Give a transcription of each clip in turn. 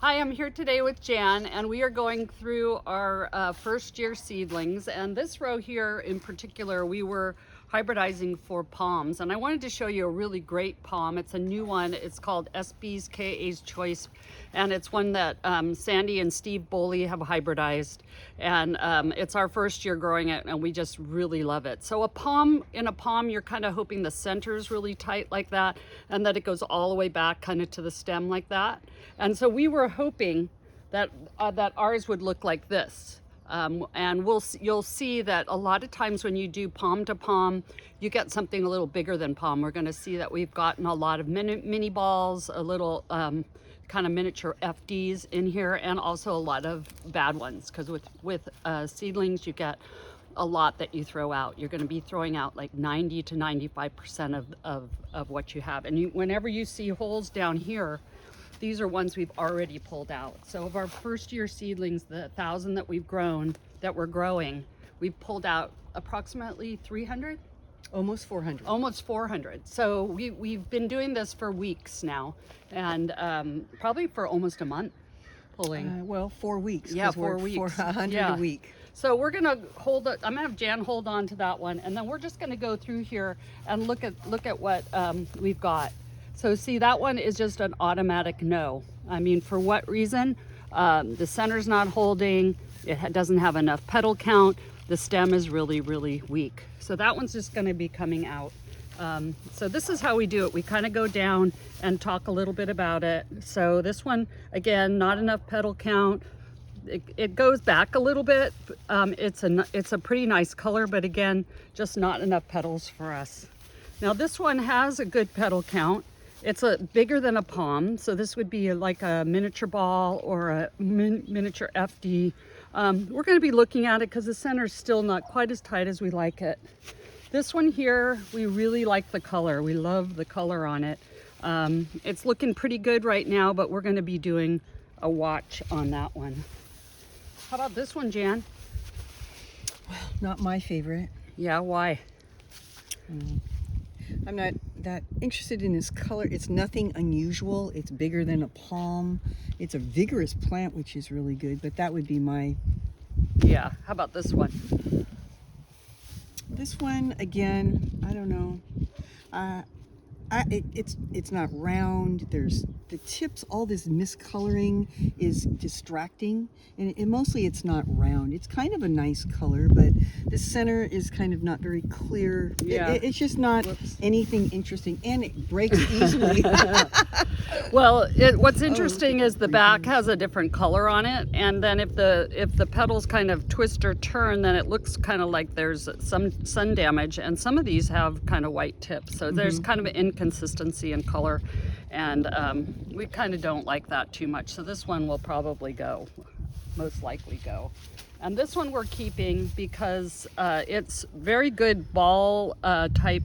Hi, I'm here today with Jan, and we are going through our first year seedlings. And this row here in particular, we were hybridizing for palms. And I wanted to show you a really great palm. It's a new one. It's called SB's KA's Choice. And it's one that Sandy and Steve Boley have hybridized. And it's our first year growing it, and we just really love it. So in a palm, you're kind of hoping the center is really tight like that, and that it goes all the way back kind of to the stem like that. And so we were hoping that that ours would look like this. And you'll see that a lot of times when you do palm to palm, you get something a little bigger than palm. We're going to see that we've gotten a lot of mini balls, a little kind of miniature FDs in here, and also a lot of bad ones, because with seedlings you get a lot that you throw out. You're going to be throwing out like 90 to 95% of what you have. And whenever you see holes down here, these are ones we've already pulled out. So of our first year seedlings, the 1,000 that we've grown, that we're growing, we've pulled out approximately 300? Almost 400. Almost 400. So we've been doing this for weeks now, and probably for almost a month pulling. Well, 4 weeks. Yeah, 4 weeks. 400 a week. So we're gonna hold it. I'm gonna have Jan hold on to that one, and then we're just gonna go through here and look at what we've got. So see, that one is just an automatic no. I mean, for what reason? The center's not holding, it doesn't have enough petal count, the stem is really, really weak. So that one's just gonna be coming out. So this is how we do it. We kind of go down and talk a little bit about it. So this one, again, not enough petal count. It goes back a little bit. It's a pretty nice color, but again, just not enough petals for us. Now this one has a good petal count. It's bigger than a palm, so this would be like a miniature ball or a miniature FD. We're going to be looking at it because the center is still not quite as tight as we like it. This one here, we really like the color. We love the color on it. It's looking pretty good right now, but we're going to be doing a watch on that one. How about this one, Jan? Well, not my favorite. Yeah, why? I'm not that interested in this color. It's nothing unusual. It's bigger than a palm. It's a vigorous plant, which is really good, but that would be my... Yeah, how about this one? This one, again, I don't know. It's not round. There's the tips, all this miscoloring is distracting, and mostly it's not round. It's kind of a nice color, but the center is kind of not very clear. Yeah. It's just not anything interesting, and it breaks easily. Well, what's interesting is the back has a different color on it, and then if the petals kind of twist or turn, then it looks kind of like there's some sun damage, and some of these have kind of white tips, so there's kind of an inconsistency in color, and we kind of don't like that too much. So this one will probably go, most likely go. And this one we're keeping because it's very good ball type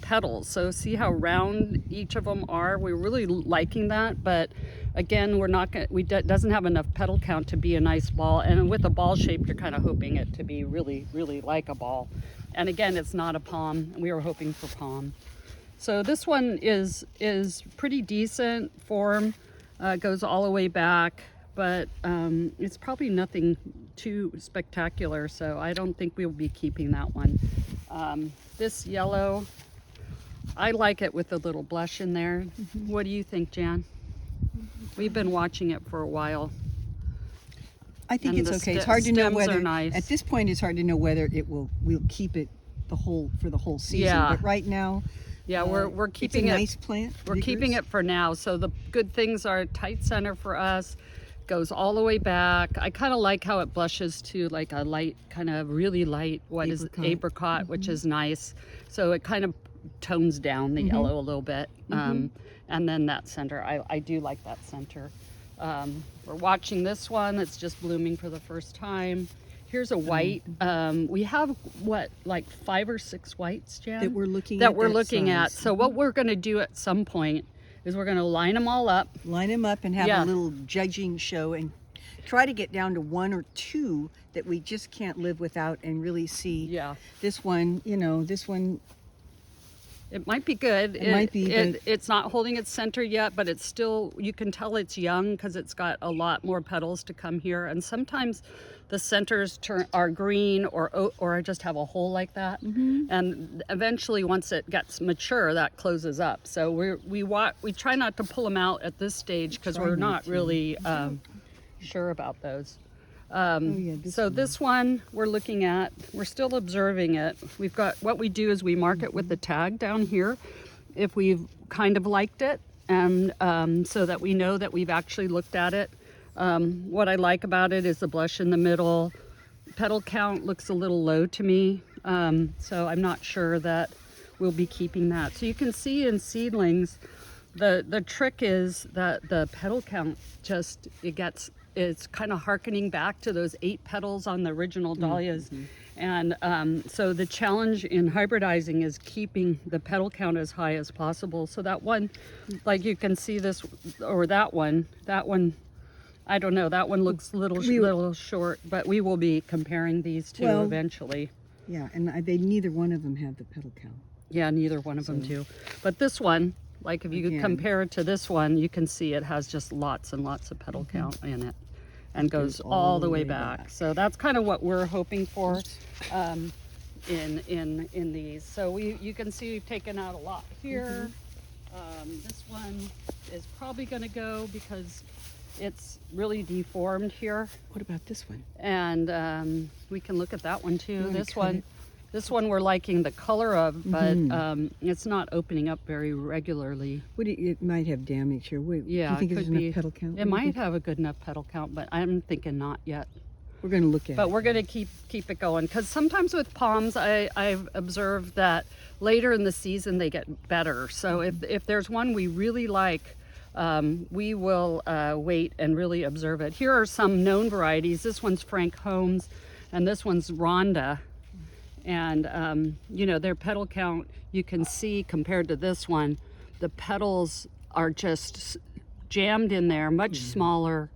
petals. So see how round each of them are? We're really liking that, but again, doesn't have enough petal count to be a nice ball. And with a ball shape, you're kind of hoping it to be really, really like a ball. And again, it's not a palm. We were hoping for palm. So this one is pretty decent form, goes all the way back, but it's probably nothing too spectacular, so I don't think we'll be keeping that one. This yellow, I like it with a little blush in there. What do you think, Jan? We've been watching it for a while. I think it's okay. It's hard to know whether, nice. At this point, it's hard to know whether we'll keep it for the whole season. Yeah. But right now, yeah, we're keeping it's a it. Nice plant. We're keeping it for now. So the good things are tight center for us. Goes all the way back. I kind of like how it blushes to like a light, kind of really light, apricot, which is nice. So it kind of tones down the yellow a little bit. And then that center, I do like that center. We're watching this one that's just blooming for the first time. Here's a white. We have like 5 or 6 whites, Jan? That we're looking at. So what we're going to do at some point is we're going to line them all up. Line them up and have a little judging show and try to get down to 1 or 2 that we just can't live without and really see. Yeah. This one, this one It might be good. It might be, but It's not holding its center yet, but it's still, you can tell it's young because it's got a lot more petals to come here. And sometimes the centers are green or just have a hole like that. And eventually, once it gets mature, that closes up. So we try not to pull them out at this stage because we're not really sure about those. This one we're looking at, we're still observing it. We've got, what we do is we mark it with the tag down here if we've kind of liked it, and so that we know that we've actually looked at it. What I like about it is the blush in the middle. Petal count looks a little low to me, so I'm not sure that we'll be keeping that. So you can see in seedlings, the trick is that the petal count just, it's kind of hearkening back to those 8 petals on the original dahlias. And so the challenge in hybridizing is keeping the petal count as high as possible. So that one, like you can see this, or that one, I don't know, that one looks a little short, but we will be comparing these two eventually. Yeah, and neither one of them have the petal count. Yeah, neither one of them do. But this one, like if you compare it to this one, you can see it has just lots and lots of petal count in it. And goes all the way back. So that's kind of what we're hoping for in these. So you can see we've taken out a lot here. This one is probably going to go because it's really deformed here. What about this one? And we can look at that one too. This one we're liking the color of, but it's not opening up very regularly. It might have damage here. Do you think there's enough petal count? It might have a good enough petal count, but I'm thinking not yet. We're going to look at it. But we're going to keep it going, because sometimes with palms, I've observed that later in the season they get better. So if there's one we really like, we will wait and really observe it. Here are some known varieties. This one's Frank Holmes, and this one's Rhonda. And, you know, their petal count, you can see compared to this one, the petals are just jammed in there, much smaller.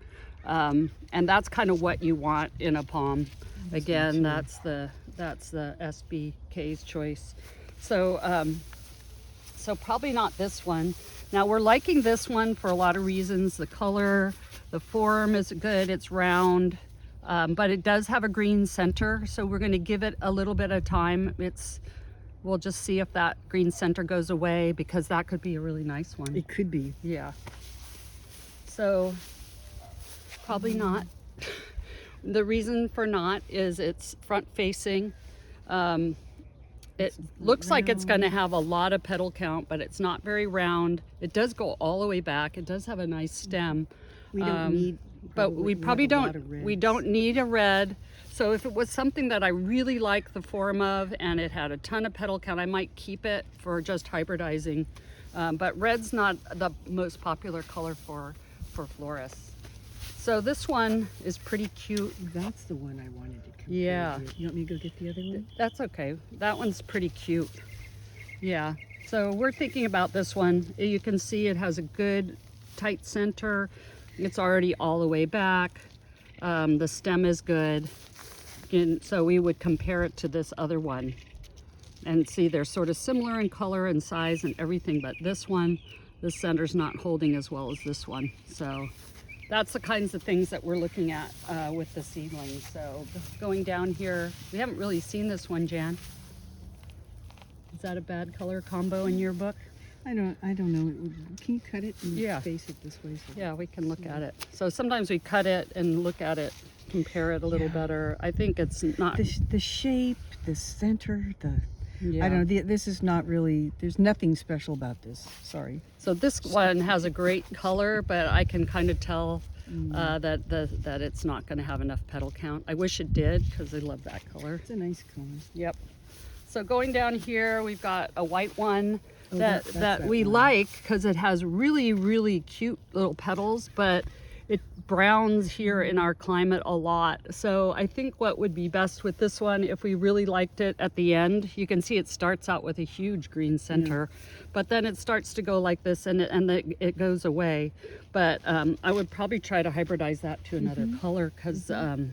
And that's kind of what you want in a palm. Again, that's the SBK's choice. So, so probably not this one. Now we're liking this one for a lot of reasons. The color, the form is good, it's round. But it does have a green center, so we're going to give it a little bit of time. We'll just see if that green center goes away, because that could be a really nice one. It could be. Yeah. So probably not. The reason for not is it's front facing. It looks like it's going to have a lot of petal count, but it's not very round. It does go all the way back. It does have a nice stem. We don't need... But we probably don't need a red. So if it was something that I really like the form of and it had a ton of petal count, I might keep it for just hybridizing. But red's not the most popular color for florists. So this one is pretty cute. That's the one I wanted to compare. Yeah. You want me to go get the other one? That's okay. That one's pretty cute. Yeah. So we're thinking about this one. You can see it has a good tight center. It's already all the way back. The stem is good. And so we would compare it to this other one and see they're sort of similar in color and size and everything, but this one, the center's not holding as well as this one. So that's the kinds of things that we're looking at with the seedlings. So going down here, we haven't really seen this one, Jan. Is that a bad color combo in your book? I don't know. Can you cut it and face it this way? So yeah, we can look at it. So sometimes we cut it and look at it, compare it a little better. I think it's not... The shape, the center, I don't know. This is not really... There's nothing special about this. Sorry. So this one has a great color, but I can kind of tell that it's not going to have enough petal count. I wish it did, because I love that color. It's a nice color. Yep. So going down here, we've got a white one. That's that we like because it has really, really cute little petals, but it browns here in our climate a lot. So I think what would be best with this one, if we really liked it at the end, you can see it starts out with a huge green center, but then it starts to go like this and it goes away. But I would probably try to hybridize that to another color, because there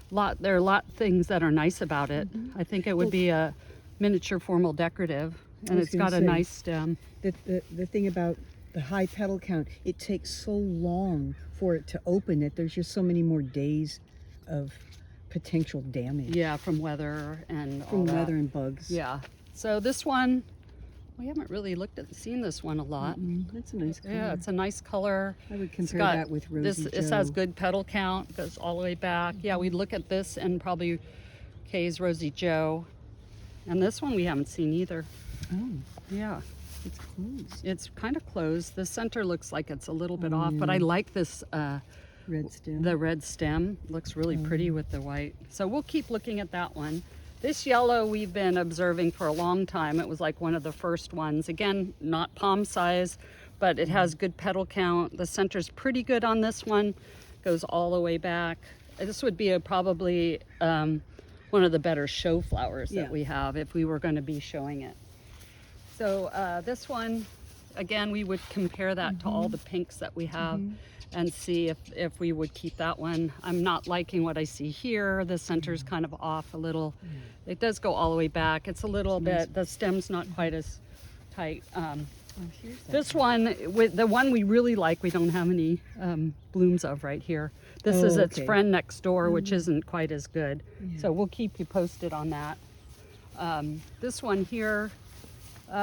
are a lot of things that are nice about it. I think it would be a miniature formal decorative. and was it's got gonna a say, nice stem. the thing about the high petal count, it takes so long for it to open that there's just so many more days of potential damage. Yeah, from weather and all From that. weather and bugs. Yeah. So this one, we haven't really seen this one a lot. That's a nice color. Yeah, it's a nice color. I would It's compare got that with Rosie This Joe. has good petal count, goes all the way back. Yeah, we'd look at this and probably Kay's Rosie Joe. And this one we haven't seen either. Oh, Yeah, it's closed. it's kind of closed. The center looks like it's a little bit off, but I like this, Red stem. the red stem. Looks really pretty with the white. So we'll keep looking at that one. This yellow we've been observing for a long time. It was like one of the first ones. Again, not palm size, but it has good petal count. The center's pretty good on this one. Goes all the way back. This would be probably one of the better show flowers that we have if we were going to be showing it. So this one, again, we would compare that to all the pinks that we have and see if we would keep that one. I'm not liking what I see here. The center's kind of off a little. It does go all the way back. It's a little bit, the stem's not quite as tight. This one, the one we really like, we don't have any blooms of right here. This is its friend next door, which isn't quite as good. So we'll keep you posted on that. This one here,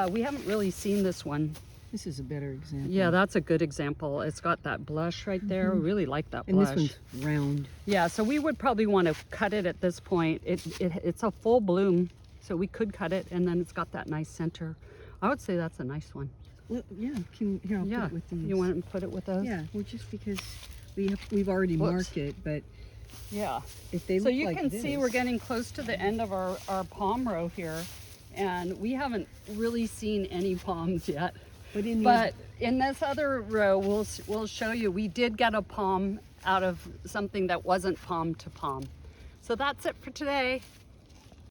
we haven't really seen this one. This is a better example. Yeah, that's a good example. It's got that blush right there. We really like that blush. And this one's round. Yeah, so we would probably want to cut it at this point. It's a full bloom, so we could cut it, and then it's got that nice center. I would say that's a nice one. Well, yeah, here, I'll put it with these. You want to put it with those? Yeah, well, just because we've already marked it, but yeah. if they So look you like can this, see we're getting close to the end of our palm row here, and we haven't really seen any palms yet. But in this other row, we'll show you, we did get a palm out of something that wasn't palm to palm. So that's it for today.